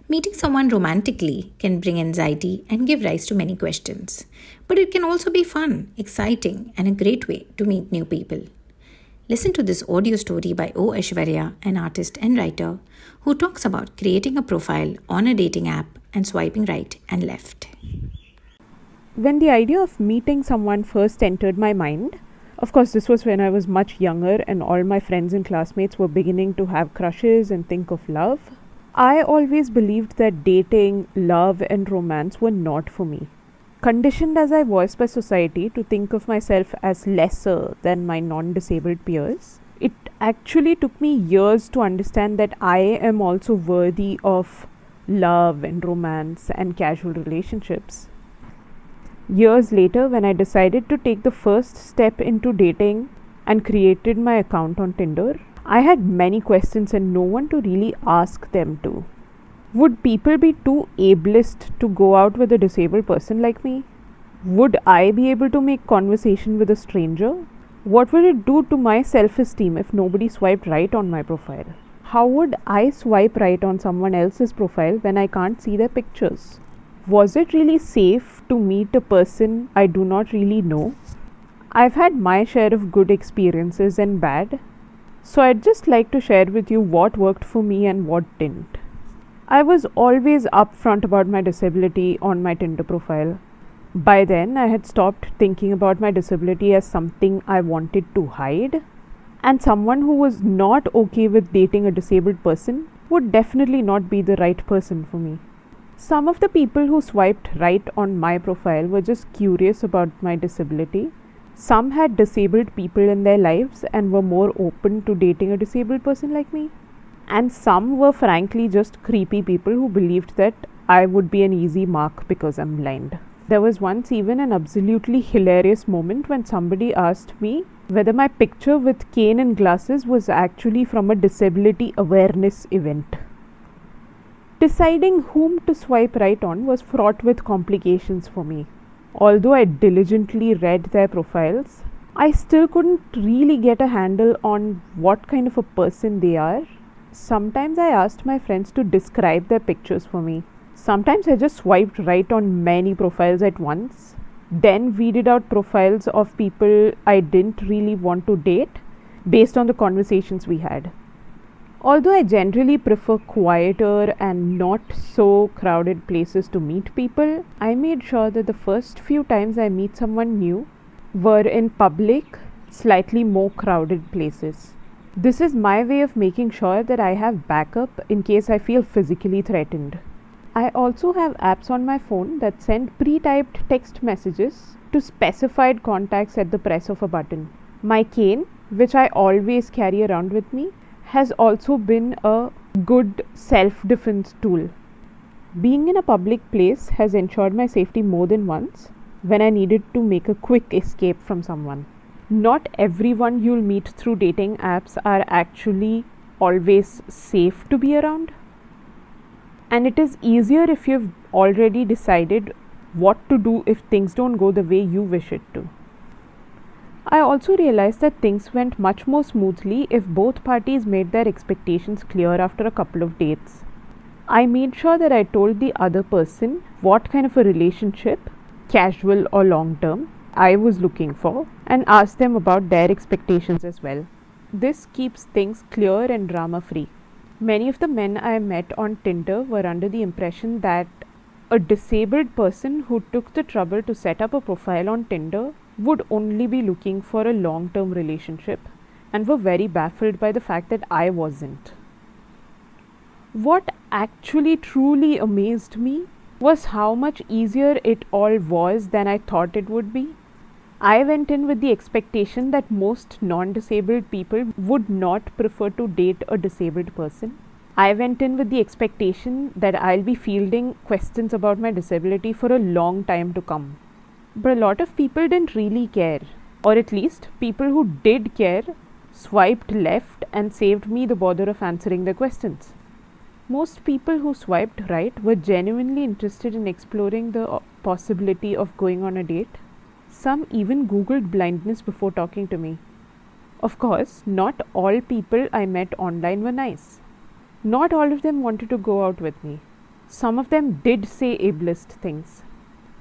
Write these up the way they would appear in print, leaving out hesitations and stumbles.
Meeting someone romantically can bring anxiety and give rise to many questions. But it can also be fun, exciting, and a great way to meet new people. Listen to this audio story by O. Aishwarya, an artist and writer, who talks about creating a profile on a dating app and swiping right and left. When the idea of meeting someone first entered my mind, of course, this was when I was much younger and all my friends and classmates were beginning to have crushes and think of love. I always believed that dating, love, and romance were not for me. Conditioned as I was by society to think of myself as lesser than my non disabled peers, it actually took me years to understand that I am also worthy of love and romance and casual relationships. Years later, when I decided to take the first step into dating and created my account on Tinder, I had many questions and no one to really ask them to. Would people be too ableist to go out with a disabled person like me? Would I be able to make conversation with a stranger? What would it do to my self-esteem if nobody swiped right on my profile? How would I swipe right on someone else's profile when I can't see their pictures? Was it really safe to meet a person I do not really know? I've had my share of good experiences and bad, so I'd just like to share with you what worked for me and what didn't. I was always upfront about my disability on my Tinder profile. By then, I had stopped thinking about my disability as something I wanted to hide, and someone who was not okay with dating a disabled person would definitely not be the right person for me. Some of the people who swiped right on my profile were just curious about my disability. Some had disabled people in their lives and were more open to dating a disabled person like me. And some were frankly just creepy people who believed that I would be an easy mark because I'm blind. There was once even an absolutely hilarious moment when somebody asked me whether my picture with cane and glasses was actually from a disability awareness event. Deciding whom to swipe right on was fraught with complications for me. Although I diligently read their profiles, I still couldn't really get a handle on what kind of a person they are. Sometimes I asked my friends to describe their pictures for me. Sometimes I just swiped right on many profiles at once, then weeded out profiles of people I didn't really want to date based on the conversations we had. Although I generally prefer quieter and not so crowded places to meet people, I made sure that the first few times I meet someone new were in public, slightly more crowded places. This is my way of making sure that I have backup in case I feel physically threatened. I also have apps on my phone that send pre-typed text messages to specified contacts at the press of a button. My cane, which I always carry around with me, has also been a good self-defense tool. Being in a public place has ensured my safety more than once when I needed to make a quick escape from someone. Not everyone you'll meet through dating apps are actually always safe to be around. And it is easier if you've already decided what to do if things don't go the way you wish it to. I also realized that things went much more smoothly if both parties made their expectations clear after a couple of dates. I made sure that I told the other person what kind of a relationship, casual or long term, I was looking for and asked them about their expectations as well. This keeps things clear and drama free. Many of the men I met on Tinder were under the impression that a disabled person who took the trouble to set up a profile on Tinder would only be looking for a long-term relationship and were very baffled by the fact that I wasn't. What actually truly amazed me was how much easier it all was than I thought it would be. I went in with the expectation that most non-disabled people would not prefer to date a disabled person. I went in with the expectation that I'll be fielding questions about my disability for a long time to come. But a lot of people didn't really care, or at least people who did care swiped left and saved me the bother of answering their questions. Most people who swiped right were genuinely interested in exploring the possibility of going on a date. Some even googled blindness before talking to me. Of course, not all people I met online were nice. Not all of them wanted to go out with me. Some of them did say ableist things,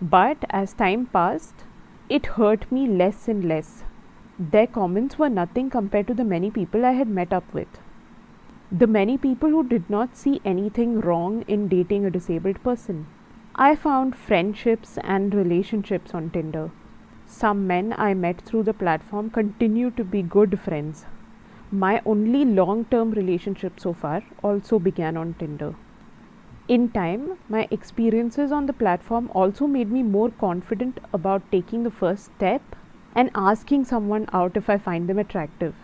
but as time passed, it hurt me less and less. Their comments were nothing compared to the many people I had met up with. The many people who did not see anything wrong in dating a disabled person. I found friendships and relationships on Tinder. Some men I met through the platform continue to be good friends. My only long-term relationship so far also began on Tinder. In time, my experiences on the platform also made me more confident about taking the first step and asking someone out if I find them attractive.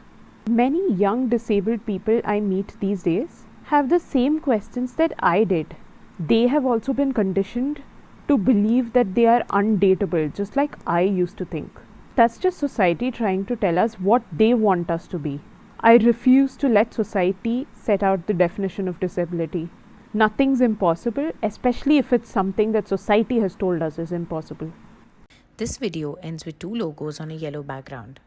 Many young disabled people I meet these days have the same questions that I did. They have also been conditioned to believe that they are undateable, just like I used to think. That's just society trying to tell us what they want us to be. I refuse to let society set out the definition of disability. Nothing's impossible, especially if it's something that society has told us is impossible. This video ends with two logos on a yellow background.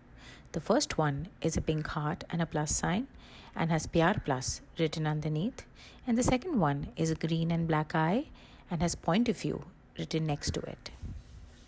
The first one is a pink heart and a plus sign and has Pyar Plus written underneath. And the second one is a green and black eye and has point of view written next to it.